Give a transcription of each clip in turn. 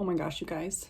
Oh my gosh, you guys.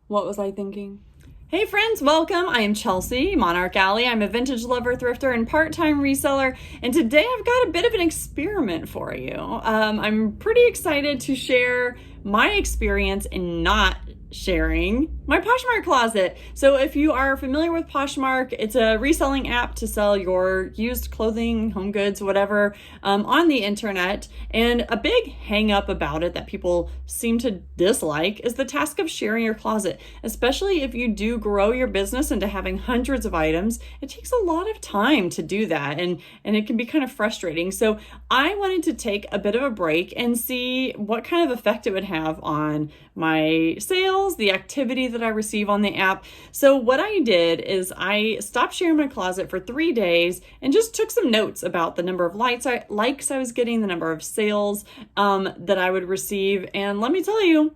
What was I thinking? Hey friends, welcome. I am Chelsea, MonarchAlley. I'm a vintage lover, thrifter, and part-time reseller. And today I've got a bit of an experiment for you. I'm pretty excited to share my experience in not sharing my Poshmark closet. So if you are familiar with Poshmark, it's a reselling app to sell your used clothing, home goods, whatever, on the internet. And a big hang up about it that people seem to dislike is the task of sharing your closet, especially if you do grow your business into having hundreds of items. It takes a lot of time to do that, and it can be kind of frustrating. So I wanted to take a bit of a break and see what kind of effect it would have on my sales, the activity that I receive on the app. So what I did is I stopped sharing my closet for 3 days and just took some notes about the number of likes I was getting, the number of sales that I would receive. And let me tell you,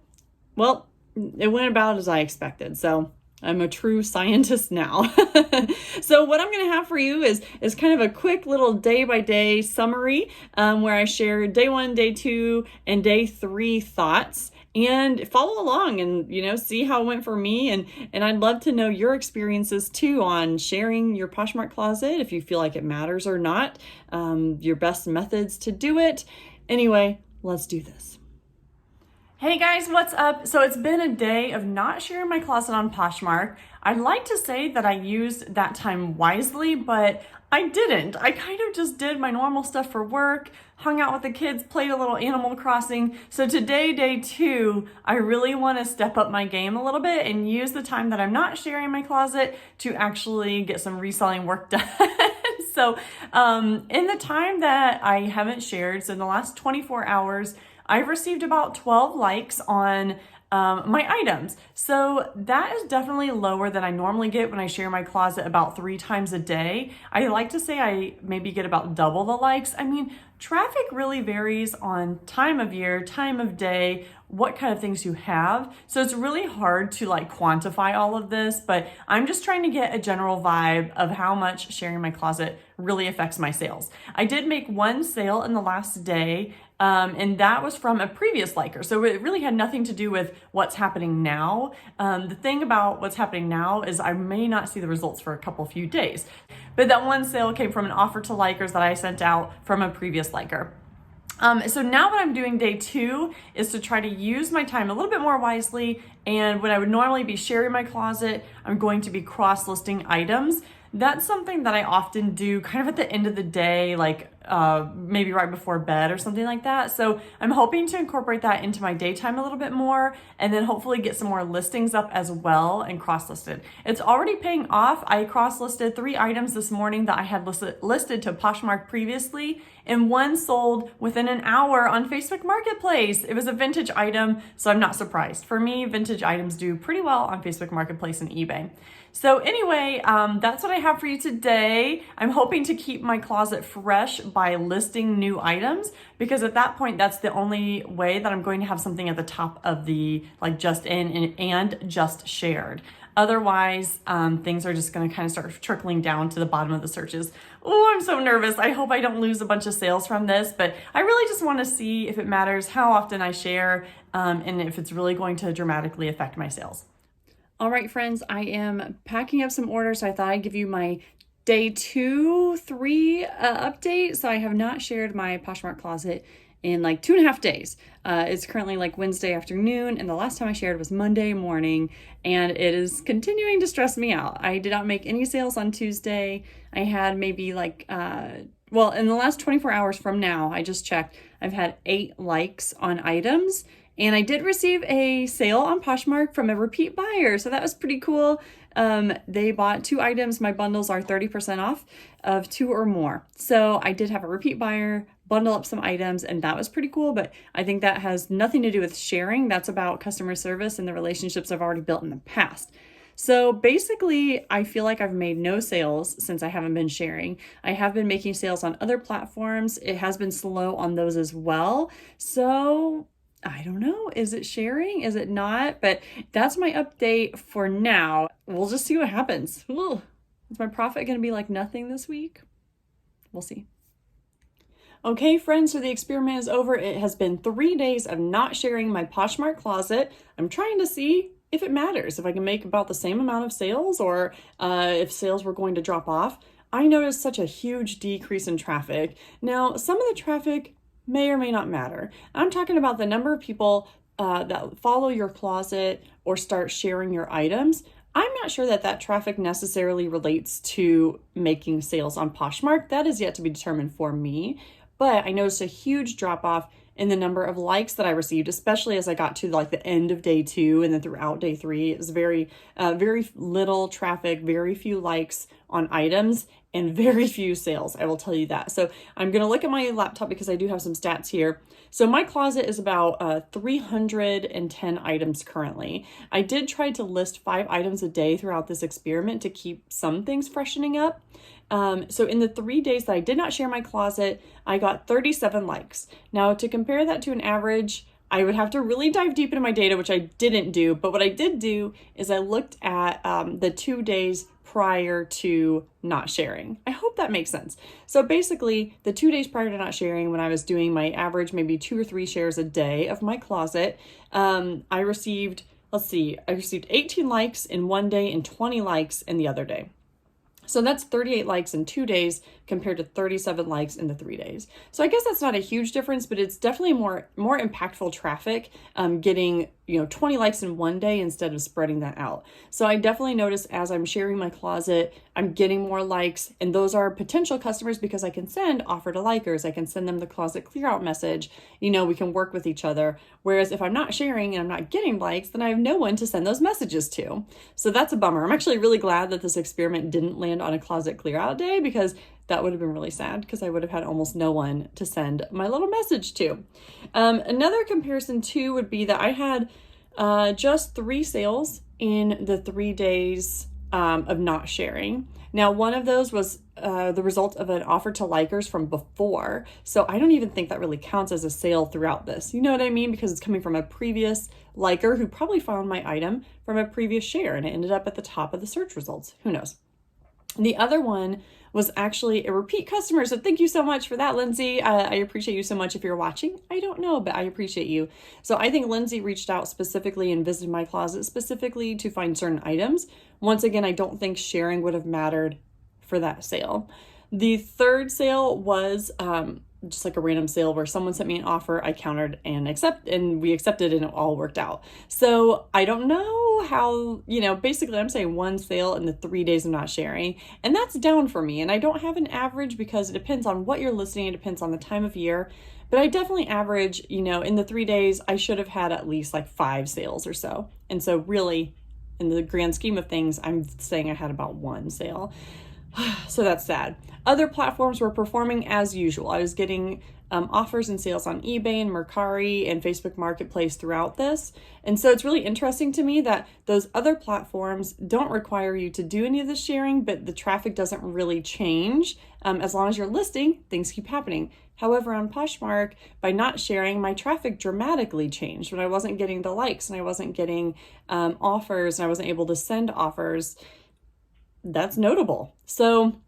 well, it went about as I expected. So I'm a true scientist now. So what I'm going to have for you is kind of a quick little day-by-day summary where I share day 1, day 2, and day 3 thoughts. And follow along and, see how it went for me. And I'd love to know your experiences too on sharing your Poshmark closet, if you feel like it matters or not, your best methods to do it. Anyway, let's do this. Hey guys, what's up? So it's been a day of not sharing my closet on Poshmark. I'd like to say that I used that time wisely, but I didn't. I kind of just did my normal stuff for work, hung out with the kids, played a little Animal Crossing. So today, day 2, I really want to step up my game a little bit and use the time that I'm not sharing my closet to actually get some reselling work done. So in the time that I haven't shared, so in the last 24 hours, I've received about 12 likes on my items. So that is definitely lower than I normally get when I share my closet about 3 times a day. I like to say I maybe get about double the likes. I mean, traffic really varies on time of year, time of day, what kind of things you have. So it's really hard to quantify all of this, but I'm just trying to get a general vibe of how much sharing my closet really affects my sales. I did make 1 sale in the last day, and that was from a previous liker. So it really had nothing to do with what's happening now. The thing about what's happening now is I may not see the results for a few days. But that 1 sale came from an offer to likers that I sent out from a previous liker. So now what I'm doing day 2 is to try to use my time a little bit more wisely. And when I would normally be sharing my closet, I'm going to be cross-listing items. That's something that I often do kind of at the end of the day, maybe right before bed or something like that. So I'm hoping to incorporate that into my daytime a little bit more, and then hopefully get some more listings up as well and cross-listed. It's already paying off. I cross-listed 3 items this morning that I had listed to Poshmark previously, and 1 sold within an hour on Facebook Marketplace. It was a vintage item, so I'm not surprised. For me, vintage items do pretty well on Facebook Marketplace and eBay. So anyway, that's what I have for you today. I'm hoping to keep my closet fresh by listing new items, because at that point, that's the only way that I'm going to have something at the top of the just in and just shared. Otherwise, things are just going to kind of start trickling down to the bottom of the searches. Oh, I'm so nervous. I hope I don't lose a bunch of sales from this, but I really just want to see if it matters how often I share, and if it's really going to dramatically affect my sales. All right, friends, I am packing up some orders. So I thought I'd give you my day 2, 3 update. So I have not shared my Poshmark closet in 2.5 days. It's currently Wednesday afternoon, and the last time I shared was Monday morning, and it is continuing to stress me out. I did not make any sales on Tuesday. I had maybe in the last 24 hours from now, I just checked, I've had 8 likes on items. And I did receive a sale on Poshmark from a repeat buyer. So that was pretty cool. They bought 2 items. My bundles are 30% off of 2 or more. So I did have a repeat buyer bundle up some items, and that was pretty cool. But I think that has nothing to do with sharing. That's about customer service and the relationships I've already built in the past. So basically, I feel like I've made no sales since I haven't been sharing. I have been making sales on other platforms. It has been slow on those as well. So I don't know. Is it sharing? Is it not? But that's my update for now. We'll just see what happens. Ooh, is my profit going to be nothing this week? We'll see. Okay, friends, so the experiment is over. It has been 3 days of not sharing my Poshmark closet. I'm trying to see if it matters, if I can make about the same amount of sales or if sales were going to drop off. I noticed such a huge decrease in traffic. Now, some of the traffic may or may not matter. I'm talking about the number of people that follow your closet or start sharing your items. I'm not sure that that traffic necessarily relates to making sales on Poshmark. That is yet to be determined for me. But I noticed a huge drop off in the number of likes that I received, especially as I got to like the end of day 2 and then throughout day 3. It was very little traffic, very few likes on items, and very few sales. I will tell you that. So I'm going to look at my laptop because I do have some stats here. So my closet is about 310 items currently. I did try to list 5 items a day throughout this experiment to keep some things freshening up. So in the 3 days that I did not share my closet, I got 37 likes. Now to compare that to an average, I would have to really dive deep into my data, which I didn't do. But what I did do is I looked at the 2 days prior to not sharing. I hope that makes sense. So basically the 2 days prior to not sharing, when I was doing my average, maybe 2 or 3 shares a day of my closet, I received 18 likes in one day and 20 likes in the other day. So that's 38 likes in 2 days compared to 37 likes in the 3 days. So I guess that's not a huge difference, but it's definitely more impactful traffic, getting 20 likes in one day instead of spreading that out. So I definitely notice as I'm sharing my closet, I'm getting more likes, and those are potential customers because I can send offer to likers. I can send them the closet clear out message. We can work with each other. Whereas if I'm not sharing and I'm not getting likes, then I have no one to send those messages to. So that's a bummer. I'm actually really glad that this experiment didn't land on a closet clear out day, because that would have been really sad because I would have had almost no one to send my little message to. Another comparison too would be that I had just 3 sales in the 3 days of not sharing. Now, one of those was the result of an offer to likers from before. So I don't even think that really counts as a sale throughout this. You know what I mean? Because it's coming from a previous liker who probably found my item from a previous share and it ended up at the top of the search results. Who knows? The other one was actually a repeat customer. So thank you so much for that, Lindsay. I appreciate you so much. If you're watching, I don't know, but I appreciate you. So I think Lindsay reached out specifically and visited my closet specifically to find certain items. Once again, I don't think sharing would have mattered for that sale. The third sale was just like a random sale where someone sent me an offer, I countered and we accepted, and it all worked out. So I don't know how, basically I'm saying 1 sale in the 3 days of not sharing, and that's down for me. And I don't have an average because it depends on what you're listing. It depends on the time of year, but I definitely average, in the 3 days, I should have had at least like 5 sales or so. And so really in the grand scheme of things, I'm saying I had about 1 sale. So that's sad. Other platforms were performing as usual. I was getting offers and sales on eBay and Mercari and Facebook Marketplace throughout this. And so it's really interesting to me that those other platforms don't require you to do any of the sharing, but the traffic doesn't really change. As long as you're listing, things keep happening. However, on Poshmark, by not sharing, my traffic dramatically changed when I wasn't getting the likes and I wasn't getting offers and I wasn't able to send offers. That's notable. So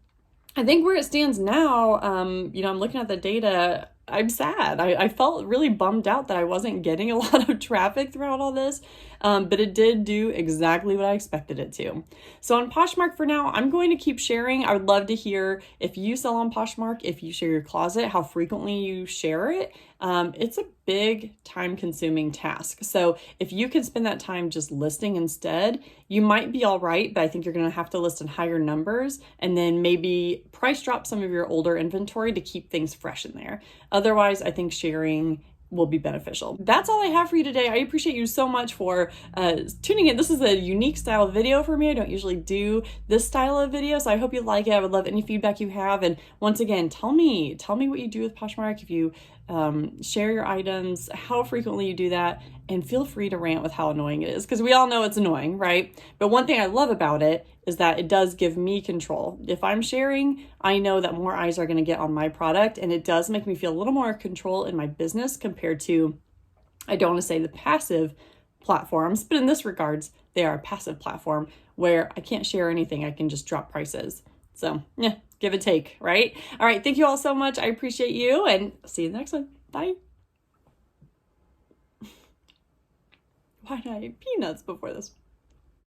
I think where it stands now, I'm looking at the data, I'm sad. I felt really bummed out that I wasn't getting a lot of traffic throughout all this, but it did do exactly what I expected it to. So on Poshmark for now, I'm going to keep sharing. I would love to hear if you sell on Poshmark, if you share your closet, how frequently you share it. It's a big time-consuming task. So if you can spend that time just listing instead, you might be all right, but I think you're going to have to list in higher numbers and then maybe price drop some of your older inventory to keep things fresh in there. Otherwise, I think sharing will be beneficial. That's all I have for you today. I appreciate you so much for tuning in. This is a unique style of video for me. I don't usually do this style of video, so I hope you like it. I would love any feedback you have. And once again, tell me what you do with Poshmark, if you share your items, how frequently you do that, and feel free to rant with how annoying it is, because we all know it's annoying, right? But one thing I love about it is that it does give me control. If I'm sharing, I know that more eyes are going to get on my product, and it does make me feel a little more control in my business compared to, I don't want to say the passive platforms, but in this regards, they are a passive platform where I can't share anything. I can just drop prices. So yeah, give and take, right? All right. Thank you all so much. I appreciate you, and see you in the next one. Bye. Why did I eat peanuts before this?